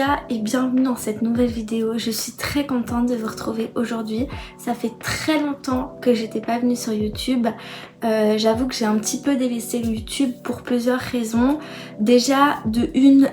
gars et bienvenue dans cette nouvelle vidéo. Je suis très contente de vous retrouver aujourd'hui. Ça fait très longtemps que j'étais pas venue sur YouTube. J'avoue que j'ai un petit peu délaissé YouTube pour plusieurs raisons. Déjà,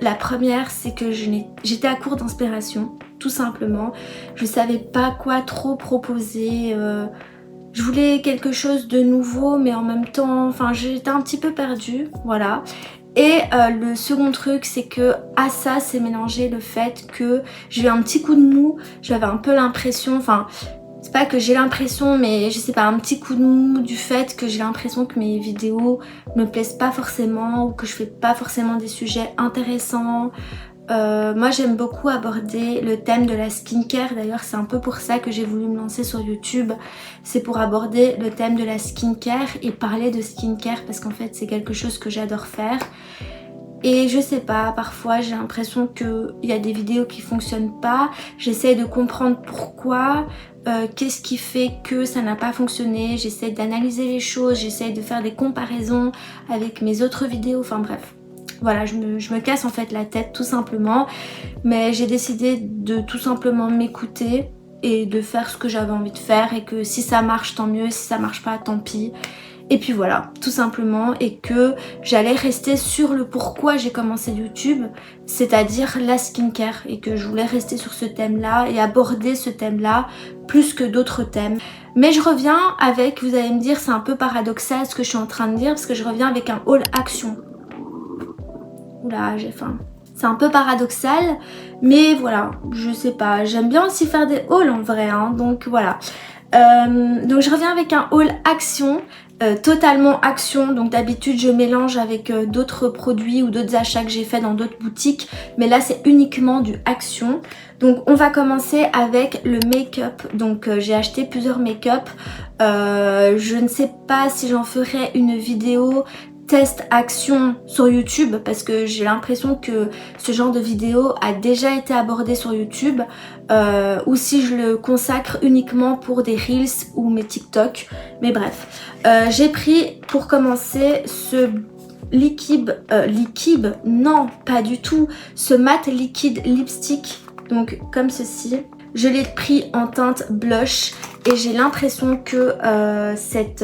la première, c'est que j'étais à court d'inspiration, tout simplement. Je savais pas quoi trop proposer. Je voulais quelque chose de nouveau, mais en même temps, enfin, j'étais un petit peu perdue, voilà. Et le second truc, c'est que à ça s'est mélangé le fait que j'ai eu un petit coup de mou. J'avais un peu l'impression, enfin c'est pas que j'ai l'impression, mais je sais pas, un petit coup de mou du fait que j'ai l'impression que mes vidéos me plaisent pas forcément ou que je fais pas forcément des sujets intéressants. Moi j'aime beaucoup aborder le thème de la skincare, d'ailleurs c'est un peu pour ça que j'ai voulu me lancer sur YouTube. C'est pour aborder le thème de la skincare et parler de skincare parce qu'en fait c'est quelque chose que j'adore faire. Et je sais pas, parfois j'ai l'impression qu'il y a des vidéos qui fonctionnent pas. J'essaie de comprendre pourquoi, qu'est-ce qui fait que ça n'a pas fonctionné. J'essaie d'analyser les choses, j'essaie de faire des comparaisons avec mes autres vidéos, enfin bref. Voilà, je me casse en fait la tête tout simplement. Mais j'ai décidé de tout simplement m'écouter et de faire ce que j'avais envie de faire. Et que si ça marche, tant mieux. Si ça marche pas, tant pis. Et puis voilà, tout simplement. Et que j'allais rester sur le pourquoi j'ai commencé YouTube. C'est-à-dire la skincare. Et que je voulais rester sur ce thème-là et aborder ce thème-là plus que d'autres thèmes. Mais je reviens avec, vous allez me dire, c'est un peu paradoxal ce que je suis en train de dire. Parce que je reviens avec un haul action. Oula, j'ai faim. C'est un peu paradoxal, mais voilà, je sais pas. J'aime bien aussi faire des hauls en vrai, hein, donc voilà. Donc je reviens avec un haul action, totalement action. Donc d'habitude je mélange avec d'autres produits ou d'autres achats que j'ai fait dans d'autres boutiques, mais là c'est uniquement du action. Donc on va commencer avec le make-up. Donc j'ai acheté plusieurs make-up. Je ne sais pas si j'en ferai une vidéo test action sur YouTube parce que j'ai l'impression que ce genre de vidéo a déjà été abordé sur YouTube ou si je le consacre uniquement pour des Reels ou mes TikTok, mais bref. J'ai pris pour commencer ce liquide, non pas du tout, ce mat liquide lipstick, donc comme ceci. Je l'ai pris en teinte blush et j'ai l'impression que cette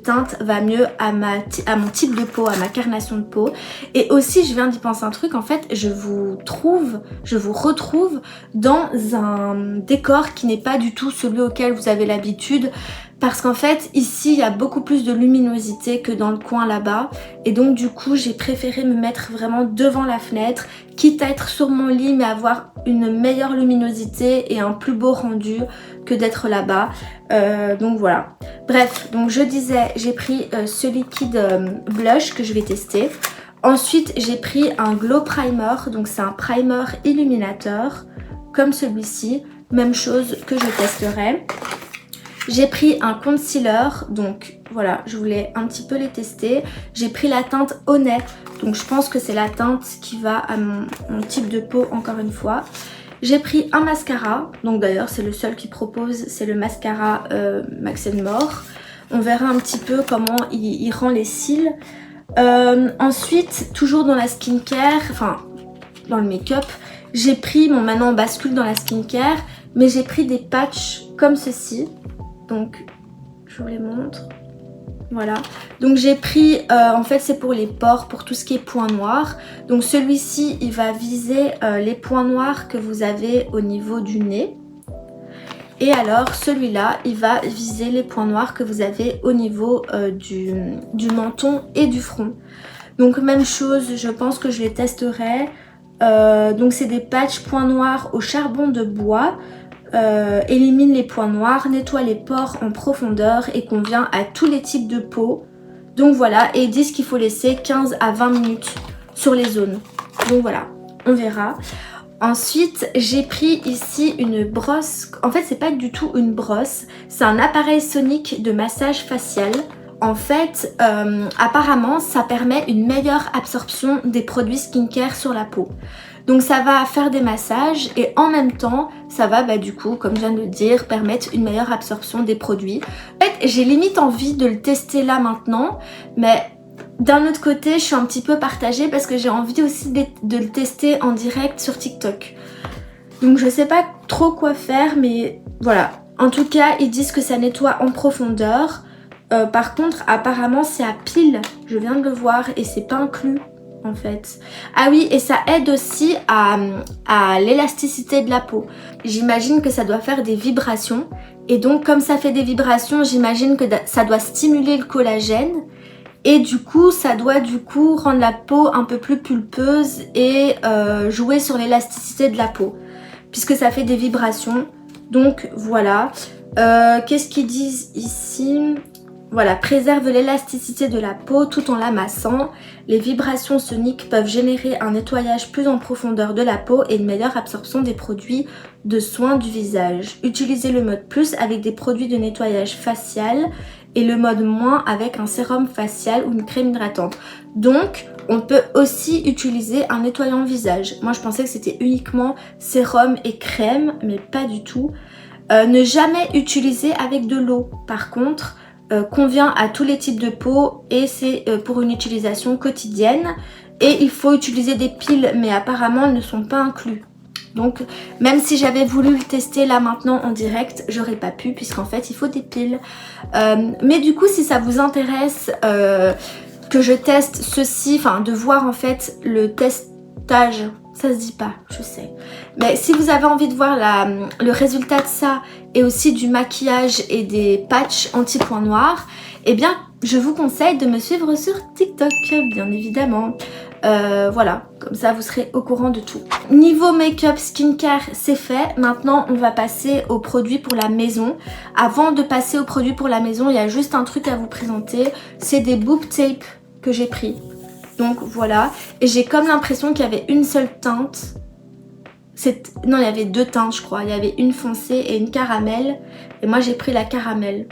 teinte va mieux à mon type de peau, à ma carnation de peau. Et aussi, je viens d'y penser un truc, en fait, je vous retrouve dans un décor qui n'est pas du tout celui auquel vous avez l'habitude. Parce qu'en fait, ici, il y a beaucoup plus de luminosité que dans le coin là-bas. Et donc, du coup, j'ai préféré me mettre vraiment devant la fenêtre, quitte à être sur mon lit, mais avoir une meilleure luminosité et un plus beau rendu que d'être là-bas. Donc, voilà. Bref, donc je disais, j'ai pris ce liquide blush que je vais tester. Ensuite, j'ai pris un Glow Primer. Donc, c'est un primer illuminateur, comme celui-ci. Même chose que je testerai. J'ai pris un concealer, donc voilà, je voulais un petit peu les tester. J'ai pris la teinte Honey, donc je pense que c'est la teinte qui va à mon type de peau encore une fois. J'ai pris un mascara, donc d'ailleurs c'est le seul qui propose, c'est le mascara Max & More. On verra un petit peu comment il rend les cils. Ensuite, toujours dans la skincare, enfin dans le make-up, j'ai pris, bon maintenant on bascule dans la skincare, mais j'ai pris des patchs comme ceci. Donc je vous les montre, voilà. Donc j'ai pris, en fait c'est pour les pores, pour tout ce qui est points noirs. Donc celui-ci il va viser les points noirs que vous avez au niveau du nez. Et alors celui-là il va viser les points noirs que vous avez au niveau du menton et du front. Donc même chose, je pense que je les testerai. Donc c'est des patchs points noirs au charbon de bois. Élimine les points noirs, nettoie les pores en profondeur et convient à tous les types de peau. Donc voilà, et ils disent qu'il faut laisser 15 à 20 minutes sur les zones. Donc voilà, on verra. Ensuite, j'ai pris ici une brosse. En fait, c'est pas du tout une brosse, c'est un appareil sonique de massage facial. En fait, apparemment, ça permet une meilleure absorption des produits skincare sur la peau. Donc ça va faire des massages et en même temps ça va du coup, comme je viens de le dire, permettre une meilleure absorption des produits. En fait j'ai limite envie de le tester là maintenant, mais d'un autre côté, je suis un petit peu partagée parce que j'ai envie aussi de le tester en direct sur TikTok. Donc je sais pas trop quoi faire, mais voilà. En tout cas, ils disent que ça nettoie en profondeur. Par contre, apparemment, c'est à pile. Je viens de le voir et c'est pas inclus en fait. Ah oui, et ça aide aussi à l'élasticité de la peau. J'imagine que ça doit faire des vibrations. Et donc, comme ça fait des vibrations, j'imagine que ça doit stimuler le collagène. Et du coup, ça doit rendre la peau un peu plus pulpeuse et jouer sur l'élasticité de la peau. Puisque ça fait des vibrations. Donc voilà. Qu'est-ce qu'ils disent ici ? Voilà, préserve l'élasticité de la peau tout en l'amassant. Les vibrations soniques peuvent générer un nettoyage plus en profondeur de la peau et une meilleure absorption des produits de soins du visage. Utilisez le mode plus avec des produits de nettoyage facial et le mode moins avec un sérum facial ou une crème hydratante. Donc, on peut aussi utiliser un nettoyant visage. Moi, je pensais que c'était uniquement sérum et crème, mais pas du tout. Ne jamais utiliser avec de l'eau. Par contre, convient à tous les types de peau et c'est pour une utilisation quotidienne. Et il faut utiliser des piles, mais apparemment elles ne sont pas inclus. Donc même si j'avais voulu le tester là maintenant en direct, j'aurais pas pu puisqu'en fait il faut des piles. Mais du coup, si ça vous intéresse que je teste ceci, enfin de voir en fait le testage, ça se dit pas, je sais. Mais si vous avez envie de voir le résultat de ça et aussi du maquillage et des patchs anti-points noirs, eh bien je vous conseille de me suivre sur TikTok, bien évidemment. Voilà, comme ça vous serez au courant de tout. Niveau make-up skincare, c'est fait. Maintenant on va passer aux produits pour la maison. Avant de passer aux produits pour la maison, il y a juste un truc à vous présenter. C'est des boob tapes que j'ai pris. Donc voilà, et j'ai comme l'impression qu'il y avait une seule teinte. Non, il y avait deux teintes je crois. Il y avait une foncée et une caramel. Et moi j'ai pris la caramel.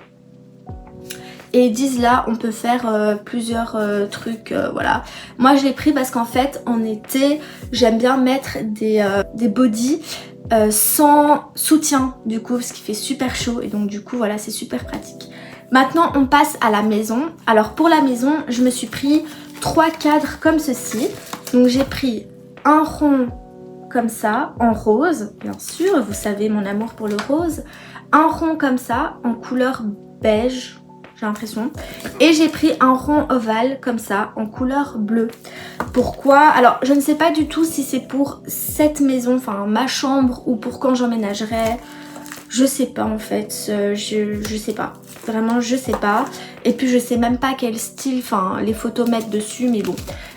Et ils disent là on peut faire plusieurs trucs, voilà. Moi je l'ai pris parce qu'en fait en été j'aime bien mettre des bodys sans soutien du coup, parce qu'il fait super chaud. Et donc du coup voilà, c'est super pratique. Maintenant on passe à la maison. Alors pour la maison je me suis pris 3 cadres comme ceci. Donc j'ai pris un rond comme ça en rose, bien sûr, vous savez mon amour pour le rose. Un rond comme ça en couleur beige, j'ai l'impression. Et j'ai pris un rond ovale comme ça en couleur bleue. Pourquoi? Alors je ne sais pas du tout si c'est pour cette maison, enfin ma chambre, ou pour quand j'emménagerai. Je sais pas en fait, je sais pas, vraiment je sais pas. Et puis je sais même pas quel style, enfin les photos mettent dessus, mais bon.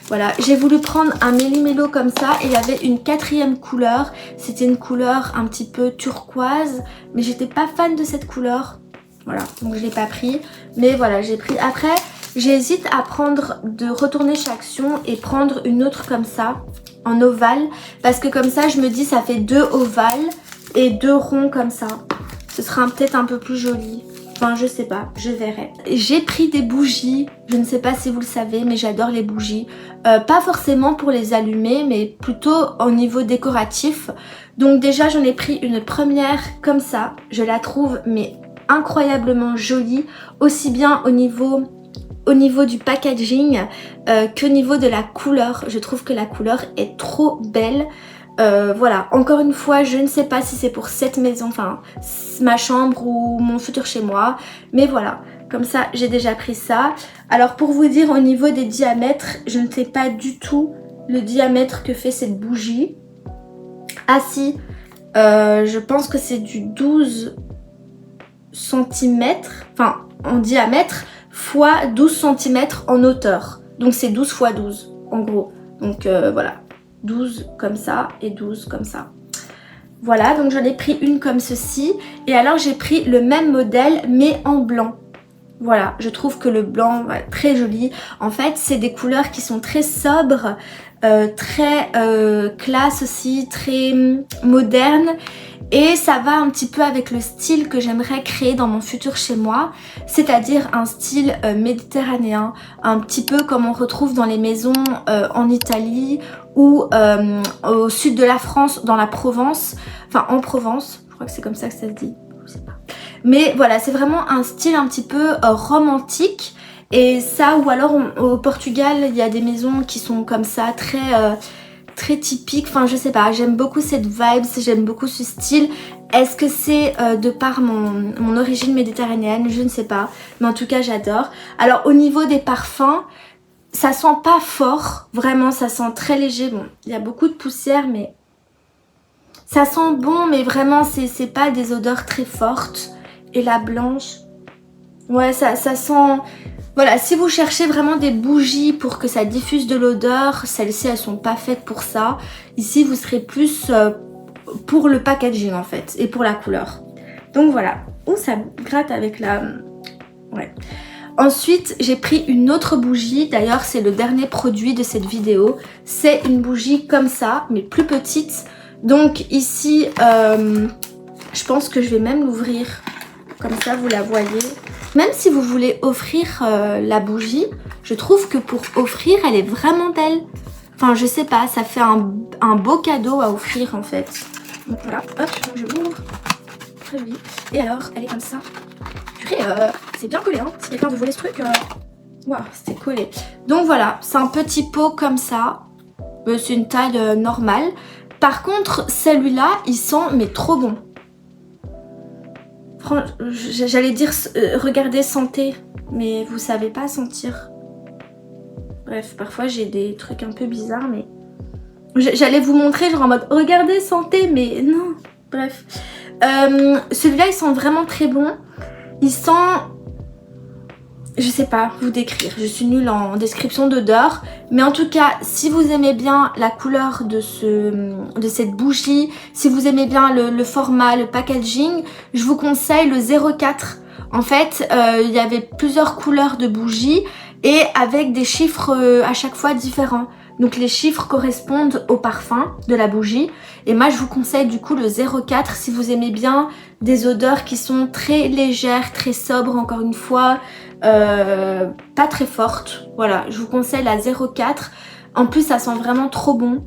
Voilà, j'ai voulu prendre un méli-mélo comme ça et il y avait une 4e couleur. C'était une couleur un petit peu turquoise, mais j'étais pas fan de cette couleur. Voilà, donc je l'ai pas pris, mais voilà, j'ai pris. Après, j'hésite à retourner chez Action et prendre une autre comme ça, en ovale. Parce que comme ça, je me dis ça fait 2 ovales et 2 ronds comme ça. Ce sera peut-être un peu plus joli. Enfin je sais pas, je verrai. J'ai pris des bougies, je ne sais pas si vous le savez mais j'adore les bougies. Pas forcément pour les allumer mais plutôt au niveau décoratif. Donc déjà j'en ai pris une première comme ça. Je la trouve mais incroyablement jolie. Aussi bien au niveau du packaging qu'au niveau de la couleur. Je trouve que la couleur est trop belle. Voilà, encore une fois je ne sais pas si c'est pour cette maison, enfin ma chambre ou mon futur chez moi, mais voilà, comme ça j'ai déjà pris ça. Alors pour vous dire au niveau des diamètres, je ne sais pas du tout le diamètre que fait cette bougie. Ah si, je pense que c'est du 12 cm, enfin en diamètre, fois 12 cm en hauteur, donc c'est 12 x 12 en gros, donc voilà. 12 comme ça et 12 comme ça. Voilà, donc j'en ai pris une comme ceci. Et alors j'ai pris le même modèle mais en blanc. Voilà, je trouve que le blanc est très joli. En fait, c'est des couleurs qui sont très sobres, très classe aussi, très modernes. Et ça va un petit peu avec le style que j'aimerais créer dans mon futur chez moi, c'est-à-dire un style méditerranéen, un petit peu comme on retrouve dans les maisons en Italie ou au sud de la France, dans la Provence, enfin en Provence, je crois que c'est comme ça que ça se dit, je sais pas. Mais voilà, c'est vraiment un style un petit peu romantique Et ça, ou alors au Portugal, il y a des maisons qui sont comme ça, très typiques. Enfin, je sais pas, j'aime beaucoup cette vibe, j'aime beaucoup ce style. Est-ce que c'est de par mon origine méditerranéenne? Je ne sais pas. Mais en tout cas, j'adore. Alors, au niveau des parfums, ça sent pas fort. Vraiment, ça sent très léger. Bon, il y a beaucoup de poussière, mais ça sent bon, mais vraiment, c'est pas des odeurs très fortes. Et la blanche, ouais, ça sent... Voilà, si vous cherchez vraiment des bougies pour que ça diffuse de l'odeur, celles-ci, elles sont pas faites pour ça. Ici, vous serez plus pour le packaging, en fait, et pour la couleur. Donc voilà. Ouh, ça gratte avec la... Ouais. Ensuite, j'ai pris une autre bougie. D'ailleurs, c'est le dernier produit de cette vidéo. C'est une bougie comme ça, mais plus petite. Donc ici, je pense que je vais même l'ouvrir. Comme ça, vous la voyez. Même si vous voulez offrir la bougie, je trouve que pour offrir, elle est vraiment belle. Enfin, je sais pas, ça fait un beau cadeau à offrir en fait. Donc voilà, hop, je l'ouvre. Très joli. Et alors, elle est comme ça. C'est bien collé, hein. Si quelqu'un veut voler ce truc, waouh, c'était collé. Donc voilà, c'est un petit pot comme ça. C'est une taille normale. Par contre, celui-là, il sent mais trop bon. J'allais dire regardez, sentez, mais vous savez pas sentir. Bref, parfois j'ai des trucs un peu bizarres, mais j'allais vous montrer genre en mode regardez, sentez, mais non. Bref, celui-là il sent vraiment très bon. Il sent, je sais pas vous décrire, je suis nulle en description d'odeur, mais en tout cas si vous aimez bien la couleur de cette bougie, si vous aimez bien le format, le packaging, je vous conseille le 04. En fait il y avait plusieurs couleurs de bougies et avec des chiffres à chaque fois différents. Donc les chiffres correspondent au parfum de la bougie. Et moi je vous conseille du coup le 04 si vous aimez bien des odeurs qui sont très légères, très sobres encore une fois, pas très fortes. Voilà, je vous conseille la 04. En plus ça sent vraiment trop bon.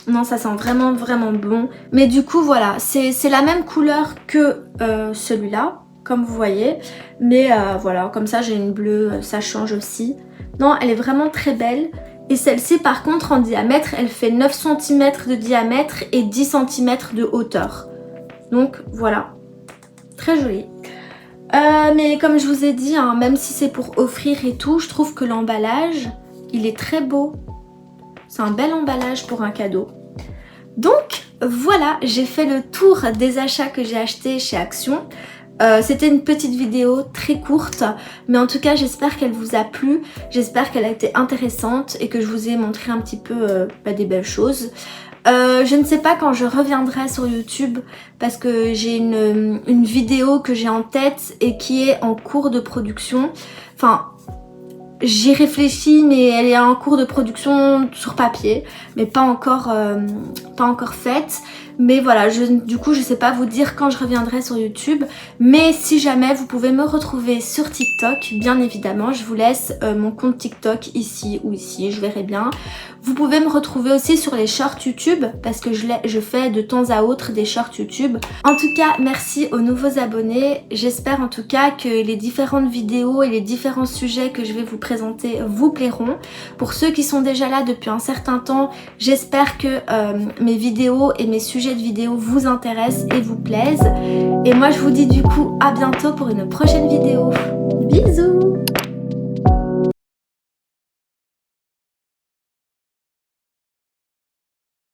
Non, ça sent vraiment bon. Mais du coup voilà, c'est la même couleur que celui-là, comme vous voyez. Mais voilà, comme ça j'ai une bleue, ça change aussi. Non, elle est vraiment très belle. Et celle-ci par contre en diamètre, elle fait 9 cm de diamètre et 10 cm de hauteur. Donc voilà, très jolie. Mais comme je vous ai dit, hein, même si c'est pour offrir et tout, je trouve que l'emballage, il est très beau. C'est un bel emballage pour un cadeau. Donc voilà, j'ai fait le tour des achats que j'ai achetés chez Action. C'était une petite vidéo très courte, mais en tout cas j'espère qu'elle vous a plu, j'espère qu'elle a été intéressante et que je vous ai montré un petit peu des belles choses. Je ne sais pas quand je reviendrai sur YouTube parce que j'ai une vidéo que j'ai en tête et qui est en cours de production. Enfin, j'y réfléchis mais elle est en cours de production sur papier, mais pas encore faite. Mais voilà, du coup je sais pas vous dire quand je reviendrai sur YouTube, mais si jamais vous pouvez me retrouver sur TikTok, bien évidemment, je vous laisse mon compte TikTok ici ou ici, je verrai bien. Vous pouvez me retrouver aussi sur les shorts YouTube parce que je fais de temps à autre des shorts YouTube. En tout cas, merci aux nouveaux abonnés. J'espère en tout cas que les différentes vidéos et les différents sujets que je vais vous présenter vous plairont. Pour ceux qui sont déjà là depuis un certain temps, j'espère que mes vidéos et mes sujets de vidéos vous intéressent et vous plaisent. Et moi je vous dis du coup à bientôt pour une prochaine vidéo. Bisous!